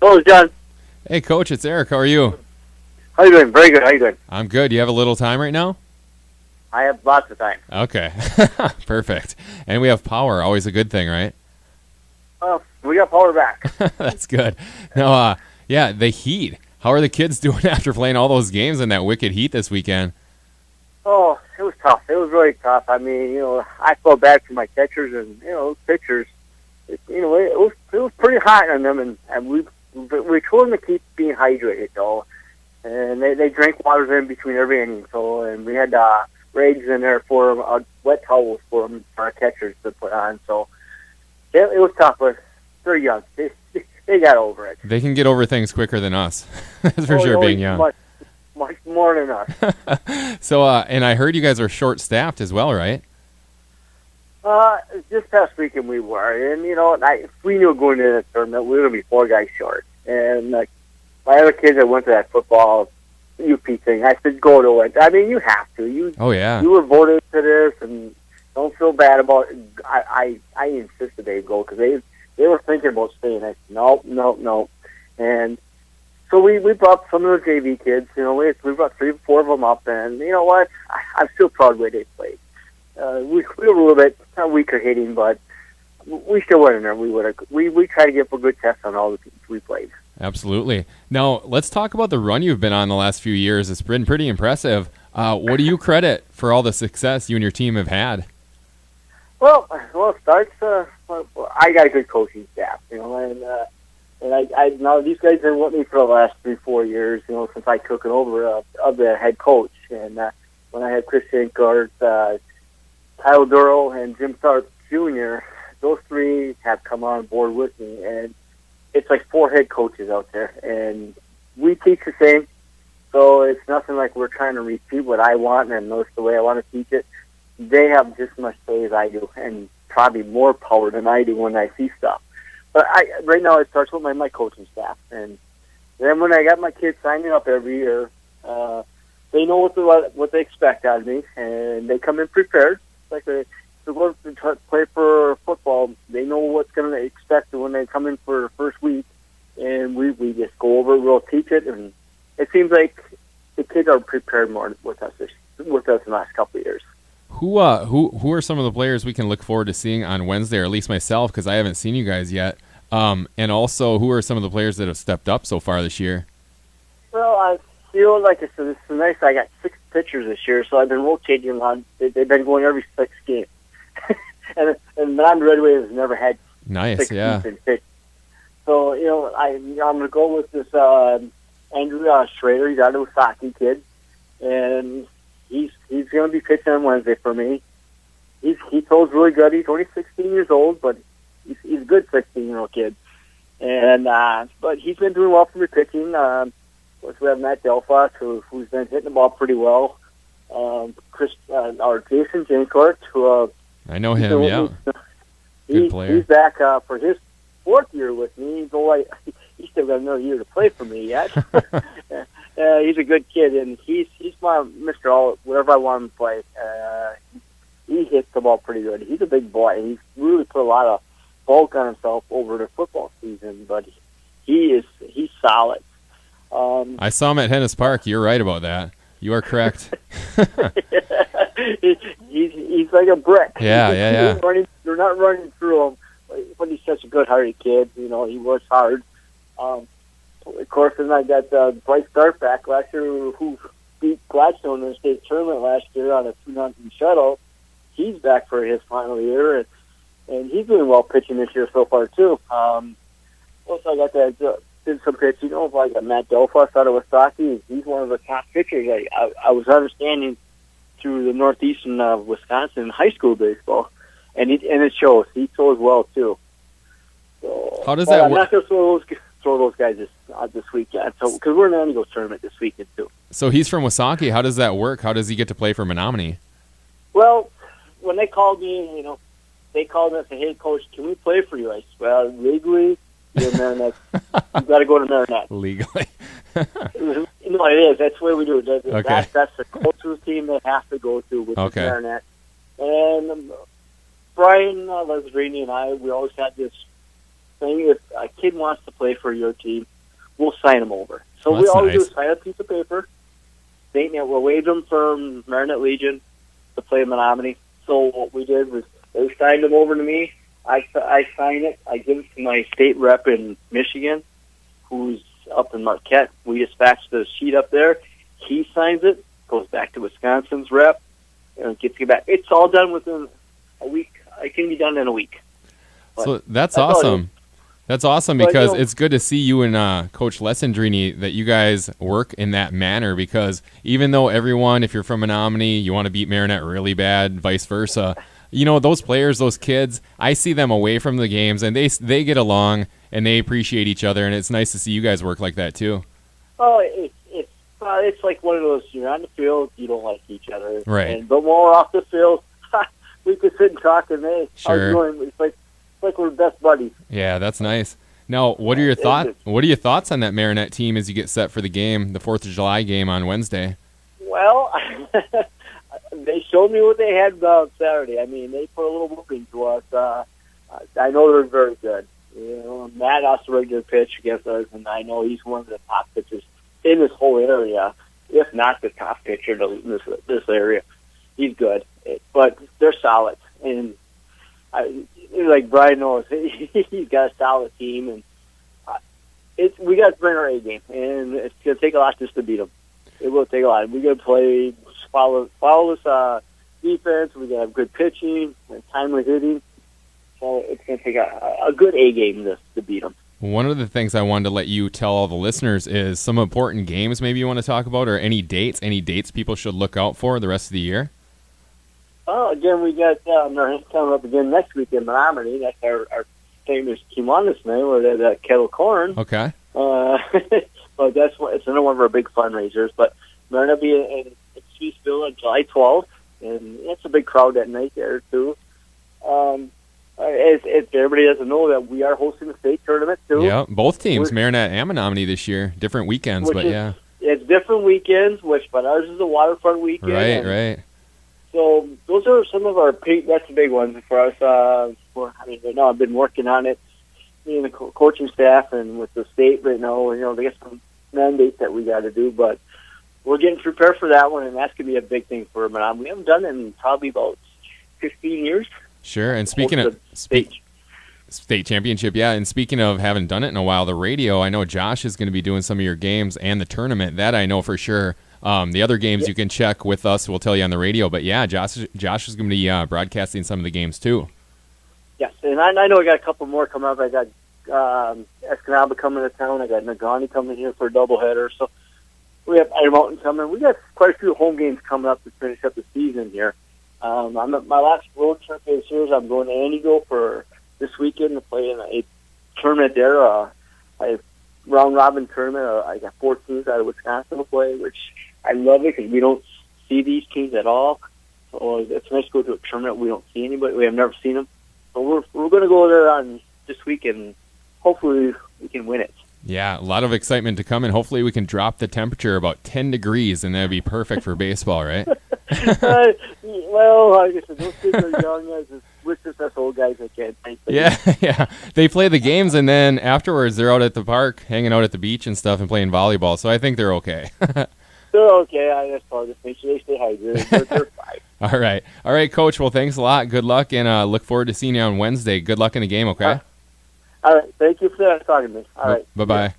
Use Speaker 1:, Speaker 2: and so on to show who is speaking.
Speaker 1: Hello, John.
Speaker 2: Hey, Coach, it's Eric. How are you?
Speaker 1: How you doing? Very good. How you doing?
Speaker 2: I'm good. You have a little time right now?
Speaker 1: I have lots of time.
Speaker 2: Okay. Perfect. And we have power. Always a good thing, right?
Speaker 1: Well, we got power back.
Speaker 2: That's good. Now, yeah, the heat. How are the kids doing after playing all those games in that wicked heat this weekend?
Speaker 1: Oh, it was tough. It was really tough. I mean, I felt bad for my catchers and, those pitchers. It was pretty hot on them, and we told them to keep being hydrated, though. And they drank water in between every inning, and we had rags in there for them, wet towels for them, for our catchers to put on. So it was tough, but they're young. They got over it.
Speaker 2: They can get over things quicker than us. That's for sure, being young.
Speaker 1: Much more than us.
Speaker 2: So, and I heard you guys are short-staffed as well, right?
Speaker 1: This past weekend we were, and we knew going into the tournament we were going to be 4 guys short. And my other kids that went to that football UP thing, I said, go to it. I mean, you have to.
Speaker 2: Oh, yeah.
Speaker 1: You were voted to this, and don't feel bad about it. I insisted they go because they were thinking about staying. I said, no. And so we brought some of the JV kids. We brought 3 or 4 of them up, and you know what? I'm still proud of the way they played. We were a little bit weaker hitting, but we still went in there. We tried to get a good test on all the teams we played.
Speaker 2: Absolutely. Now, let's talk about the run you've been on the last few years. It's been pretty impressive. What do you credit for all the success you and your team have had?
Speaker 1: Well, it starts. I got a good coaching staff, and I now these guys have been with me for the last 3-4 years, since I took it over of the head coach. And when I had Chris Shankart, Kyle Durrell, and Jim Tharp Jr., those 3 have come on board with me, and it's like 4 head coaches out there, and we teach the same. So it's nothing like we're trying to repeat what I want and know the way I want to teach it. They have just as much say as I do, and probably more power than I do when I see stuff. But right now it starts with my coaching staff, and then when I got my kids signing up every year, they know what they expect out of me, and they come in prepared. Like they go to play for football, they know what's going to expect when they come in for the first week, and we just go over it, we'll teach it, and it seems like the kids are prepared more with us in the last couple of years.
Speaker 2: Who are some of the players we can look forward to seeing on Wednesday, or at least myself, because I haven't seen you guys yet? And also, who are some of the players that have stepped up so far this year?
Speaker 1: Well, I feel like it's nice. I got 6 pitchers this year, so I've been rotating them on. They've been going every 6 games. and Menominee Redway has never had 6 games in pitch. So, I'm going to go with this Andrew Schrader. He's out of the Wasaki kid. And he's going to be pitching on Wednesday for me. He throws really good. He's only 16 years old, but he's a good 16-year-old kid. And but he's been doing well for me pitching. We have Matt Delphos, who's been hitting the ball pretty well. Jason Jancourt, who
Speaker 2: I know him. Yeah, good player.
Speaker 1: He's back for his 4th year with me. Though he's still got another year to play for me yet. He's a good kid, and he's my Mr. All. Whatever I want him to play, he hits the ball pretty good. He's a big boy. He's really put a lot of bulk on himself over the football season, but he's solid.
Speaker 2: I saw him at Hennis Park. You're right about that. You are correct.
Speaker 1: he's like a brick.
Speaker 2: Yeah.
Speaker 1: You're not running through him, but he's such a good-hearted kid. He works hard. Of course, then I got Bryce Dart back last year, who beat Gladstone in the state tournament last year on a 2-0 shutout. He's back for his final year, and he's doing well pitching this year so far too. Also, I got that did some pitching. I got Matt Delphos out of Wasaki. He's one of the top pitchers. I was understanding through the northeastern of Wisconsin high school baseball, and it shows. He throws well too. So,
Speaker 2: how does that work?
Speaker 1: I'm not going to throw those guys this weekend. So because we're in the Indigo tournament this weekend too.
Speaker 2: So he's from Wasaki. How does that work? How does he get to play for Menominee?
Speaker 1: Well, when they called me, they called me and said, "Hey, coach, can we play for you?" I said, "Well, legally, you're Marinette. You got to go to Marinette."
Speaker 2: Legally.
Speaker 1: It is. That's the way we do it.
Speaker 2: Okay.
Speaker 1: That's the closest team they have to go to with
Speaker 2: okay.
Speaker 1: Marinette. And Brian Lazzarini and I, we always had this saying if a kid wants to play for your team, we'll sign him over. So
Speaker 2: Well,
Speaker 1: we
Speaker 2: that's
Speaker 1: always do
Speaker 2: nice.
Speaker 1: is sign a piece of paper, stating that we'll waive him from Menominee Legion to play Menominee. So what we did was they signed him over to me. I sign it. I give it to my state rep in Michigan, who's up in Marquette. We dispatch the sheet up there. He signs it, goes back to Wisconsin's rep, and gets it back. It's all done within a week. It can be done in a week. But
Speaker 2: So that's
Speaker 1: all it is.
Speaker 2: awesome. That's awesome
Speaker 1: But,
Speaker 2: because
Speaker 1: you know,
Speaker 2: it's good to see you and Coach Lessendrini that you guys work in that manner, because even though everyone, if you're from Menominee, you want to beat Marinette really bad, vice versa, you know, those players, those kids, I see them away from the games and they get along and they appreciate each other, and it's nice to see you guys work like that too.
Speaker 1: Oh, it's like one of those, you're on the field, you don't like each other.
Speaker 2: Right.
Speaker 1: But when we're off the field, we could sit and talk and, hey,
Speaker 2: Sure.
Speaker 1: how's it going? It's like we're best buddies.
Speaker 2: Yeah, that's nice. Now, what are your thoughts? What are your thoughts on that Marinette team as you get set for the game, the 4th of July game on Wednesday?
Speaker 1: Well, they showed me what they had on Saturday. I mean, they put a little whooping to us. I know they're very good. You know, Matt also regular pitch against us, and I know he's one of the top pitchers in this whole area, if not the top pitcher in this area. He's good, but they're solid. And like Brian knows, he's got a solid team, and we got to bring our A game, and it's going to take a lot just to beat them. It will take a lot. We got to play, follow this defense. We got to have good pitching and timely hitting. So it's going to take a good A game to beat them.
Speaker 2: One of the things I wanted to let you tell all the listeners is some important games maybe you want to talk about, or any dates people should look out for the rest of the year.
Speaker 1: Well, again, we got coming up again next week in Menominee. That's our famous Kiwanis night, where there's that kettle corn.
Speaker 2: Okay.
Speaker 1: But it's another one of our big fundraisers. But we're going to be in Swissville on July 12th, and it's a big crowd that night there, too. As everybody doesn't know, that we are hosting the state tournament, too.
Speaker 2: Yeah, both teams, Marinette and Menominee this year. Different weekends, but yeah.
Speaker 1: It's different weekends, but ours is a waterfront weekend.
Speaker 2: Right.
Speaker 1: So those are some of our that's the big ones for us. Right now I've been working on it, me and the coaching staff, and with the state right now. You know, they got some mandates that we got to do, but we're getting prepared for that one, and that's going to be a big thing for Menominee. We haven't done it in probably about 15 years.
Speaker 2: Sure. And speaking of state championship, yeah. And speaking of haven't done it in a while, the radio, I know Josh is going to be doing some of your games and the tournament. That I know for sure. The other games you can check with us. We'll tell you on the radio. But yeah, Josh is going to be broadcasting some of the games too.
Speaker 1: Yes, and I know I got a couple more coming up. I got Escanaba coming to town. I got Nagani coming here for a doubleheader. So we have Iron Mountain coming. We got quite a few home games coming up to finish up the season here. I'm at my last road trip this year. I'm going to Antigo for this weekend to play in a tournament there. A round robin tournament. I got 4 teams out of Wisconsin to play, which I love it because we don't see these teams at all. So it's nice to go to a tournament. We don't see anybody. We have never seen them. So we're going to go there on this weekend. And hopefully we can win it.
Speaker 2: Yeah, a lot of excitement to come, and hopefully we can drop the temperature about 10 degrees, and that'd be perfect for baseball, right?
Speaker 1: Well, like I said, those kids are young. We're just us old guys that can't think.
Speaker 2: Yeah. They play the games, and then afterwards they're out at the park, hanging out at the beach and stuff, and playing volleyball. So I think they're okay.
Speaker 1: They're okay. I just probably just make sure they stay hydrated. They're fine.
Speaker 2: All right, Coach. Well, thanks a lot. Good luck, and look forward to seeing you on Wednesday. Good luck in the game, okay?
Speaker 1: All right. Thank you for talking to me. All right.
Speaker 2: Bye-bye.
Speaker 1: Yeah.